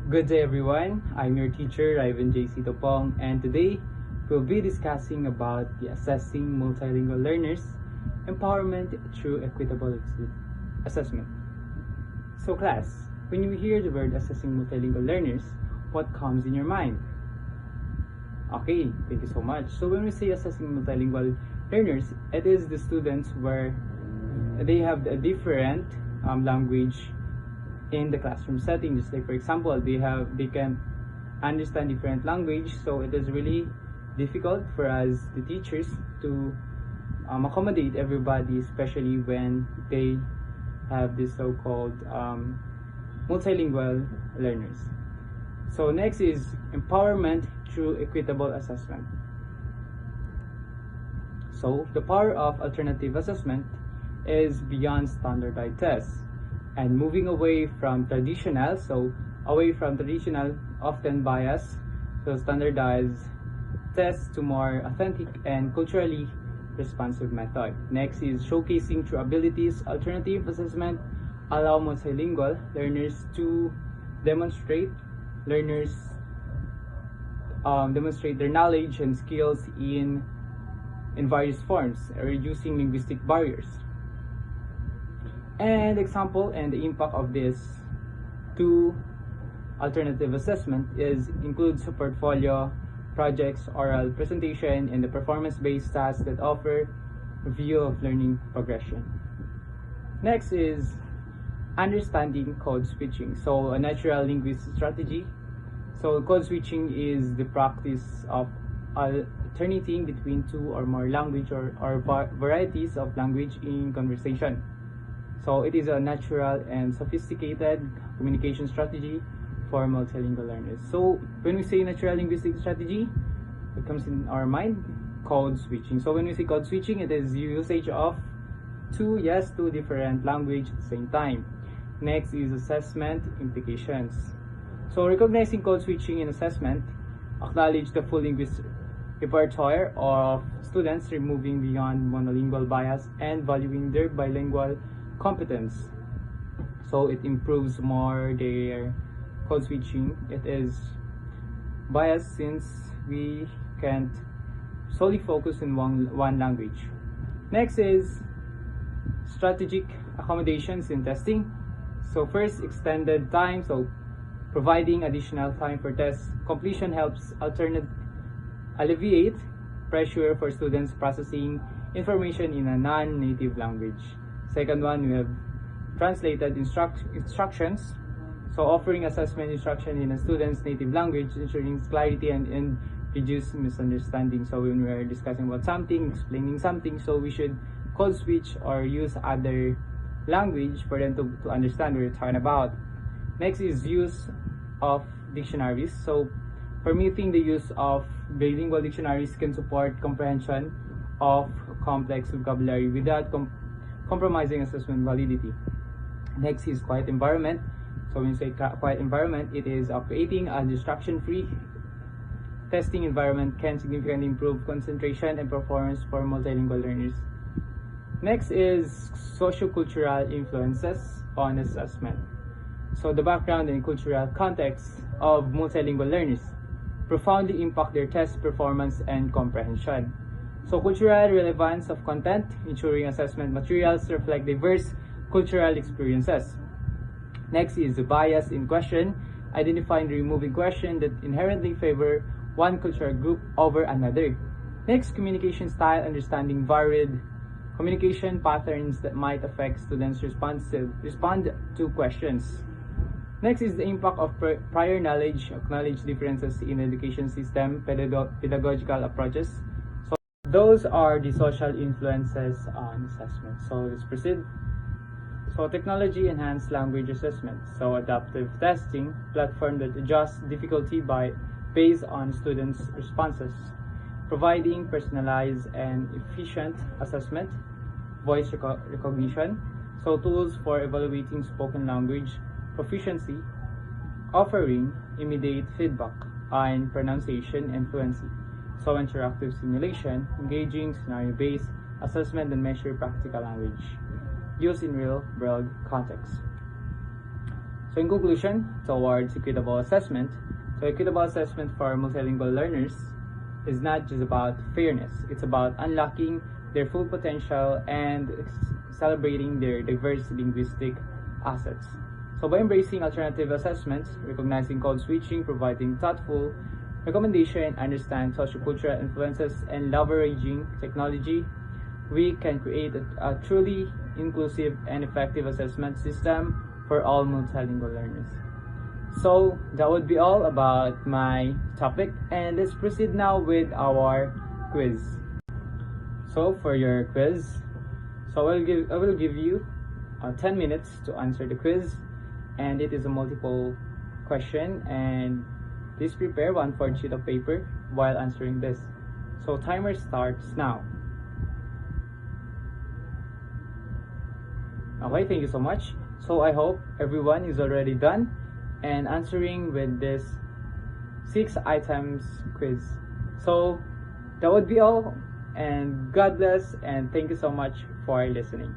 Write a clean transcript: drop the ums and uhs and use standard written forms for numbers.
Good day everyone, I'm your teacher Ivan J.C. Topong, and today we'll be discussing about the assessing multilingual learners, empowerment through equitable assessment. So class, when you hear the word assessing multilingual learners, what comes in your mind? Okay, thank you so much. So when we say assessing multilingual learners, it is the students where they have a different language in the classroom setting. Just like for example, they can understand different language, so it is really difficult for us the teachers to accommodate everybody, especially when they have this so-called multilingual learners. So next is empowerment through equitable assessment. So the power of alternative assessment is beyond standardized tests and moving away from traditional, often biased, so standardized tests to more authentic and culturally responsive method. Next is showcasing true abilities. Alternative assessment allow multilingual learners to demonstrate their knowledge and skills in various forms, reducing linguistic barriers. And example and the impact of this to alternative assessment includes portfolio, projects, oral presentation, and the performance-based tasks that offer a view of learning progression. Next is understanding code switching. So a natural linguistic strategy. So code switching is the practice of alternating between two or more language or varieties of language in conversation. So it is a natural and sophisticated communication strategy for multilingual learners. So when we say natural linguistic strategy, it comes in our mind code switching. So when we say code switching, it is usage of two different languages at the same time. Next is assessment implications. So recognizing code switching in assessment, acknowledge the full linguistic repertoire of students, removing beyond monolingual bias and valuing their bilingual competence. So it improves more their code switching. It is biased since we can't solely focus in one language. Next is strategic accommodations in testing. So first, extended time. So providing additional time for test completion helps alleviate pressure for students processing information in a non-native language. Second one, we have translated instructions. So offering assessment instruction in a student's native language, ensuring clarity and reduce misunderstanding. So when we are discussing about something, explaining something, so we should code switch or use other language for them to understand what we're talking about. Next is use of dictionaries. So permitting the use of bilingual dictionaries can support comprehension of complex vocabulary without compromising assessment validity. Next is quiet environment. So when you say quiet environment, it is creating a distraction-free testing environment can significantly improve concentration and performance for multilingual learners. Next is sociocultural influences on assessment. So the background and cultural context of multilingual learners profoundly impact their test performance and comprehension. So cultural relevance of content, ensuring assessment materials reflect diverse cultural experiences. Next is the bias in question, identifying and removing questions that inherently favor one cultural group over another. Next, communication style, understanding varied communication patterns that might affect students' respond to questions. Next is the impact of prior knowledge, acknowledge differences in education system, pedagogical approaches. So those are the social influences on assessment. So let's proceed. So technology enhanced language assessment. So adaptive testing, platform that adjusts difficulty based on students' responses, providing personalized and efficient assessment, voice recognition. So tools for evaluating spoken language proficiency, offering immediate feedback on pronunciation and fluency. So interactive simulation, engaging scenario-based assessment and measure practical language used in real-world context. So in conclusion, towards equitable assessment, so equitable assessment for multilingual learners is not just about fairness, it's about unlocking their full potential and celebrating their diverse linguistic assets. So by embracing alternative assessments, recognizing code switching, providing thoughtful recommendation, understand sociocultural influences, and leveraging technology, we can create a truly inclusive and effective assessment system for all multilingual learners. So that would be all about my topic, and let's proceed now with our quiz. So for your quiz, so I will give you 10 minutes to answer the quiz, and it is a multiple question, and please prepare 1/4 sheet of paper while answering this. So timer starts now. Okay, thank you so much. So I hope everyone is already done and answering with this 6 items quiz. So that would be all, and God bless, and thank you so much for listening.